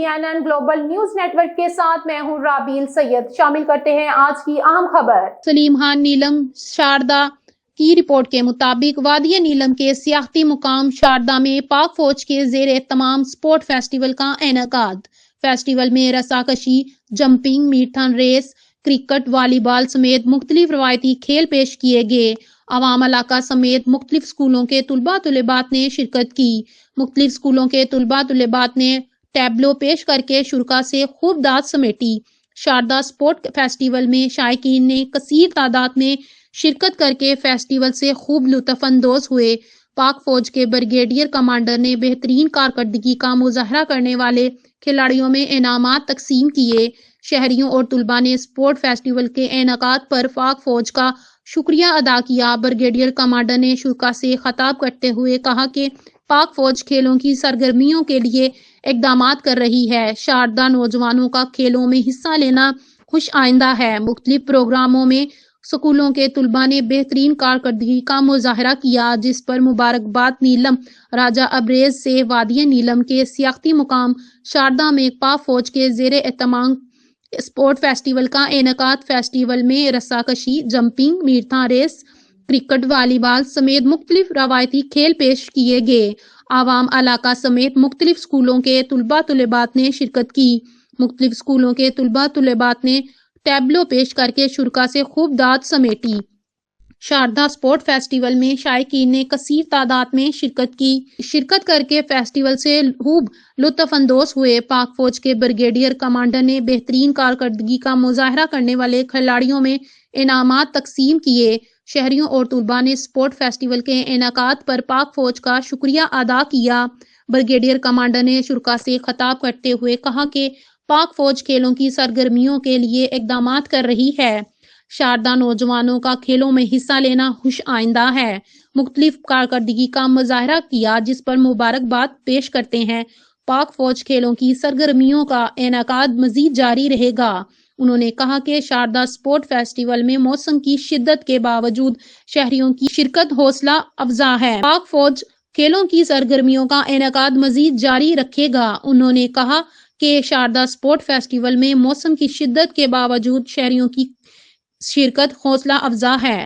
CNN global news network کے ساتھ میں ہوں رابیل سید۔ شامل کرتے ہیں آج کی اہم خبر۔ سلیم خان نیلم شاردا کی رپورٹ کے مطابق وادی نیلم کے سیاحتی مقام شاردا میں پاک فوج کے زیر اہتمام سپورٹ فیسٹیول کا انعقاد۔ فیسٹیول میں رساکشی، جمپنگ، میراتھن ریس، کرکٹ، والی بال سمیت مختلف روایتی کھیل پیش کیے گئے۔ عوام علاقہ سمیت مختلف اسکولوں کے طلباء طالبات نے شرکت کی۔ مختلف اسکولوں کے طلباء طالبات نے ٹیبلو پیش کر کے شرکاء سے خوب داد سمیٹی۔ شاردا سپورٹ فیسٹیول میں شائقین نے کثیر تعداد میں شرکت کر کے فیسٹیول سے خوب لطف اندوز ہوئے۔ پاک فوج کے بریگیڈیئر کمانڈر نے بہترین کارکردگی کا مظاہرہ کرنے والے کھلاڑیوں میں انعامات تقسیم کیے۔ شہریوں اور طلباء نے سپورٹ فیسٹیول کے انعقاد پر پاک فوج کا شکریہ ادا کیا۔ بریگیڈیئر کمانڈر نے شرکاء سے خطاب کرتے ہوئے کہا کہ پاک فوج کھیلوں کی سرگرمیوں کے لیے اقدامات کر رہی ہے۔ شاردا نوجوانوں کا کھیلوں میں حصہ لینا خوش آئندہ ہے۔ مختلف پروگراموں میں اسکولوں کے طلباء نے بہترین کارکردگی کا مظاہرہ کیا، جس پر مبارکباد۔ نیلم راجہ ابریز سے وادی نیلم کے سیاحتی مقام شاردا میں پاک فوج کے زیر اہتمام اسپورٹ فیسٹیول کا انعقاد۔ فیسٹیول میں رساکشی، جمپنگ، میراتھن ریس، کرکٹ، والی بال سمیت مختلف روایتی کھیل پیش کیے گئے۔ عوام علاقہ سمیت مختلف اسکولوں کے طلباء طالبات نے شرکت کی۔ مختلف اسکولوں کے طلباء طالبات نے ٹیبلو پیش کر کے شرکاء سے خوب داد سمیٹی۔ شاردا سپورٹ فیسٹیول میں شائقین نے کثیر تعداد میں شرکت کر کے فیسٹیول سے خوب لطف اندوز ہوئے۔ پاک فوج کے بریگیڈیئر کمانڈر نے بہترین کارکردگی کا مظاہرہ کرنے والے کھلاڑیوں میں انعامات تقسیم کیے۔ شہریوں اور طلباء نے سپورٹ فیسٹیول کے انعقاد پر پاک فوج کا شکریہ ادا کیا۔ بریگیڈیئر کمانڈر نے شرکاء سے خطاب کرتے ہوئے کہا کہ پاک فوج کھیلوں کی سرگرمیوں کے لیے اقدامات کر رہی ہے۔ شاردا نوجوانوں کا کھیلوں میں حصہ لینا خوش آئندہ ہے۔ مختلف کارکردگی کا مظاہرہ کیا، جس پر مبارکباد پیش کرتے ہیں۔ پاک فوج کھیلوں کی سرگرمیوں کا انعقاد مزید جاری رہے گا۔ انہوں نے کہا کہ شاردا سپورٹ فیسٹیول میں موسم کی شدت کے باوجود شہریوں کی شرکت حوصلہ افزا ہے۔ پاک فوج کھیلوں کی سرگرمیوں کا انعقاد مزید جاری رکھے گا۔ انہوں نے کہا کہ شاردا سپورٹ فیسٹیول میں موسم کی شدت کے باوجود شہریوں کی شرکت حوصلہ افزا ہے۔